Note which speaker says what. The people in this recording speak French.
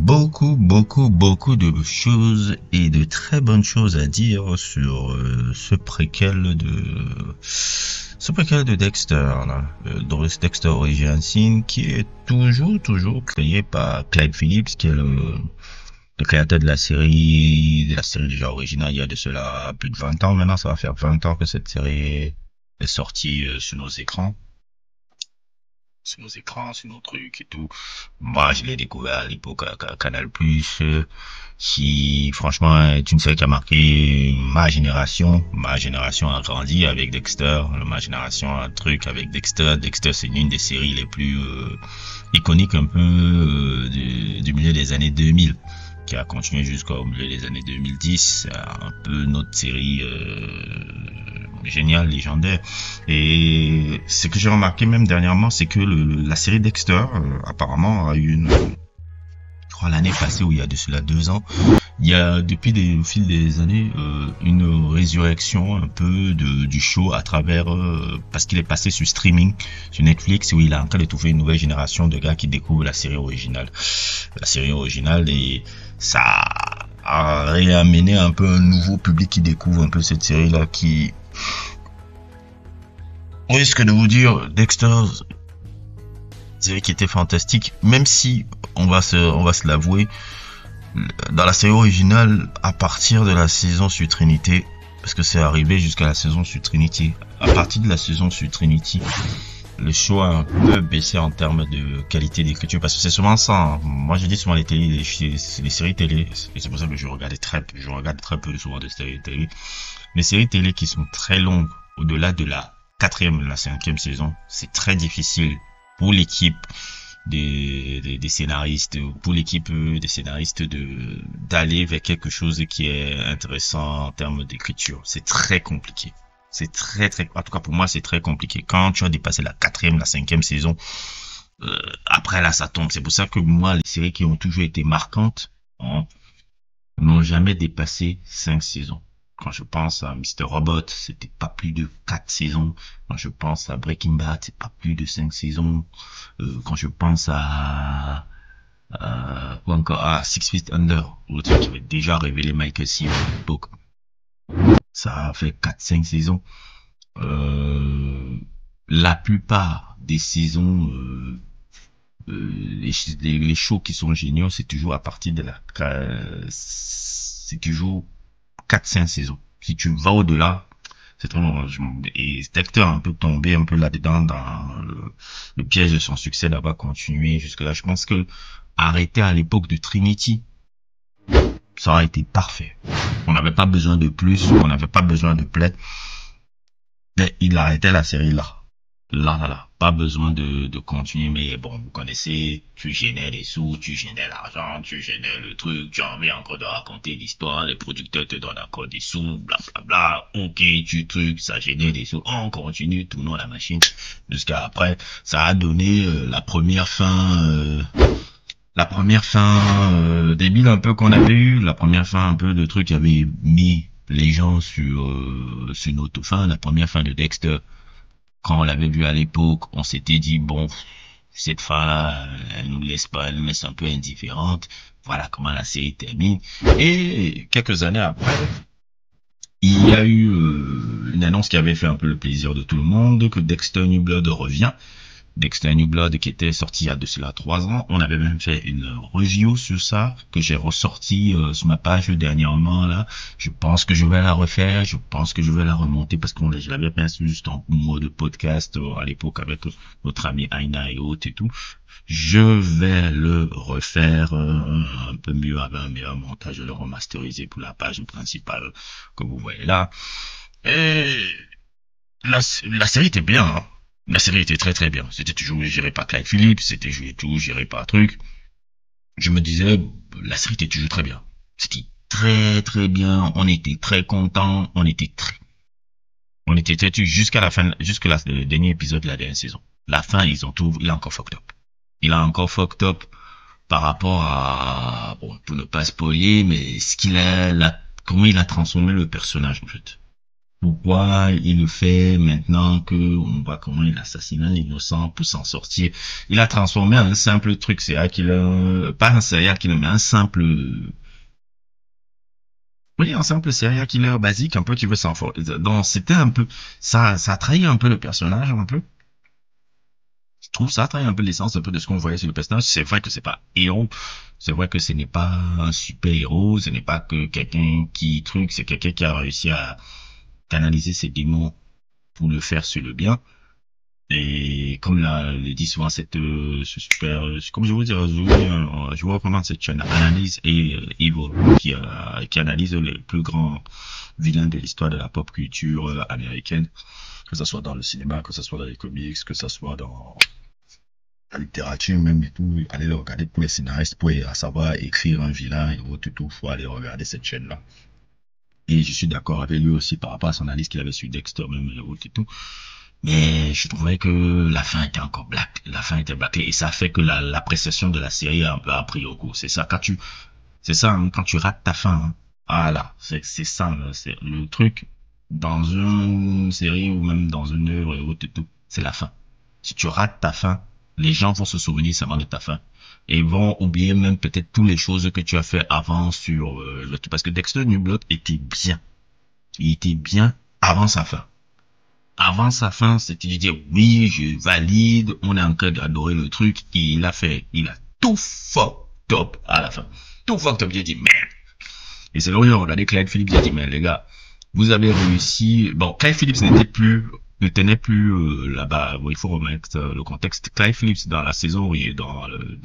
Speaker 1: Beaucoup de choses et de très bonnes choses à dire sur ce préquel de Dexter, là, Doris Dexter Origin Sin, qui est toujours créé par Clyde Phillips, qui est le créateur de la série déjà originale. Il y a de cela plus de 20 ans maintenant, ça va faire 20 ans que cette série est sortie sur nos écrans. Sur nos trucs et tout. Moi, je l'ai découvert à l'époque à Canal+, qui, franchement, est une série qui a marqué ma génération. Ma génération a grandi avec Dexter. Ma génération a un truc avec Dexter. Dexter, c'est une des séries les plus iconiques un peu du milieu des années 2000, qui a continué jusqu'au milieu des années 2010. Un peu notre série géniale, légendaire. Et ce que j'ai remarqué même dernièrement, c'est que la série Dexter apparemment a eu je crois l'année passée, ou il y a de cela 2 ans, il y a depuis au fil des années une résurrection un peu du show à travers parce qu'il est passé sur streaming, sur Netflix, où il a en train de trouver une nouvelle génération de gars qui découvrent la série originale. Et ça a réamené un peu un nouveau public qui découvre un peu cette série là, qui, on risque de vous dire, Dexter, série qui était fantastique, même si on va se l'avouer, dans la série originale, à partir de la saison sur Trinity, parce que c'est arrivé jusqu'à la saison sur Trinity, à partir de la saison sur Trinity, le show a un peu baissé en termes de qualité d'écriture, parce que c'est souvent ça, hein. Moi je dis souvent les séries télé, et c'est pour ça que je regarde très peu souvent de séries télé, les séries télé qui sont très longues, au-delà de la 4e, la 5e saison, c'est très difficile pour l'équipe des scénaristes, d'aller vers quelque chose qui est intéressant en termes d'écriture. C'est très compliqué. C'est très, en tout cas pour moi, c'est très compliqué. Quand tu as dépassé la 4e, la 5e saison, après là, ça tombe. C'est pour ça que moi, les séries qui ont toujours été marquantes, hein, n'ont jamais dépassé 5 saisons. Quand je pense à Mr. Robot, c'était pas plus de 4 saisons. Quand je pense à Breaking Bad, c'est pas plus de 5 saisons. Quand je pense ou encore à Six Feet Under, l'autre qui avait déjà révélé Michael C. à l'époque, ça a fait 4-5 saisons. La plupart des saisons, les shows qui sont géniaux, c'est toujours à partir de c'est toujours 4-5 saisons. Si tu vas au-delà, c'est trop long. Et cet acteur a un peu tombé un peu là-dedans dans le piège de son succès, d'avoir continué jusque-là. Je pense que arrêter à l'époque de Trinity, ça aurait été parfait. On n'avait pas besoin de plus, on n'avait pas besoin de plaid. Mais il arrêtait la série là. Là. Pas besoin de continuer, mais bon, vous connaissez, tu génères des sous, tu génères l'argent, tu génères le truc, tu as envie encore de raconter l'histoire, les producteurs te donnent encore des sous, blablabla, ok, ça génère des sous, on continue, tournons la machine, jusqu'à après, ça a donné la première fin débile un peu qu'on avait eu, la première fin un peu de truc qui avait mis les gens sur notre fin, la première fin de Dexter. Quand on l'avait vu à l'époque, on s'était dit, bon, cette fin-là, elle nous laisse un peu indifférente. Voilà comment la série termine. Et quelques années après, il y a eu une annonce qui avait fait un peu le plaisir de tout le monde, que Dexter New Blood revient. Dexter New Blood qui était sorti il y a de cela 3 ans. On avait même fait une review sur ça, que j'ai ressorti sur ma page dernièrement là. Je pense que je vais la refaire, je pense que je vais la remonter, parce que je l'avais pensé juste en mode podcast à l'époque avec notre ami Aina et autres et tout. Je vais le refaire un peu mieux, avec un meilleur montage, je vais le remasteriser pour la page principale que vous voyez là. Et la série était bien, hein. La série était très très bien. C'était toujours géré par Clyde Phillips, c'était tout géré par truc. Je me disais, la série était toujours très bien. C'était très très bien. On était très contents. On était très jusqu'à la fin, le dernier épisode de la dernière saison. La fin, il a encore fucked up. Il a encore fucked up par rapport à, bon, pour ne pas spoiler, mais comment il a transformé le personnage, en fait. Pourquoi il le fait maintenant que on voit comment il assassine un innocent pour s'en sortir? Il a transformé un simple truc serial killer, pas un serial killer, mais un simple, oui, un simple serial killer basique, un peu, tu veux s'en sortir. Donc, c'était un peu, ça a trahi un peu le personnage, un peu. Je trouve ça trahit un peu l'essence un peu de ce qu'on voyait sur le personnage. C'est vrai que c'est pas héros. C'est vrai que ce n'est pas un super héros. Ce n'est pas que quelqu'un qui truc. C'est quelqu'un qui a réussi à canaliser ses démons pour le faire sur le bien. Et comme le dit souvent cette ce super, comme je vous dis, je vous recommande cette chaîne Analyse et Evil qui analyse les plus grands vilains de l'histoire de la pop culture américaine, que ce soit dans le cinéma, que ce soit dans les comics, que ce soit dans la littérature même et tout. Allez le regarder pour les scénaristes pour à savoir écrire un vilain et autres, tout. Faut aller regarder cette chaîne-là. Et je suis d'accord avec lui aussi par rapport à son analyse qu'il avait sur Dexter même et autres et tout. Mais je trouvais que la fin était encore black. La fin était black. Et ça fait que l'appréciation de la série a un peu appris au cours. C'est ça, c'est ça, hein, quand tu rates ta fin, hein. Voilà. C'est ça, hein, c'est le truc dans une série ou même dans une œuvre et autres et tout. C'est la fin. Si tu rates ta fin, les gens vont se souvenir seulement de ta fin. Et vont oublier même peut-être toutes les choses que tu as fait avant sur le truc. Parce que Dexter New Blood était bien. Il était bien avant sa fin. Avant sa fin, c'était de dire oui, je valide, on est en train d'adorer le truc, et il a tout fucked up à la fin. Tout fucked up, j'ai dit merde. Et c'est là où j'ai regardé Clyde Phillips, j'ai dit mais les gars, vous avez réussi. Bon, Clyde Phillips ne tenait plus là-bas. Bon, il faut remettre le contexte. Clyde Phillips dans la saison où il est dans le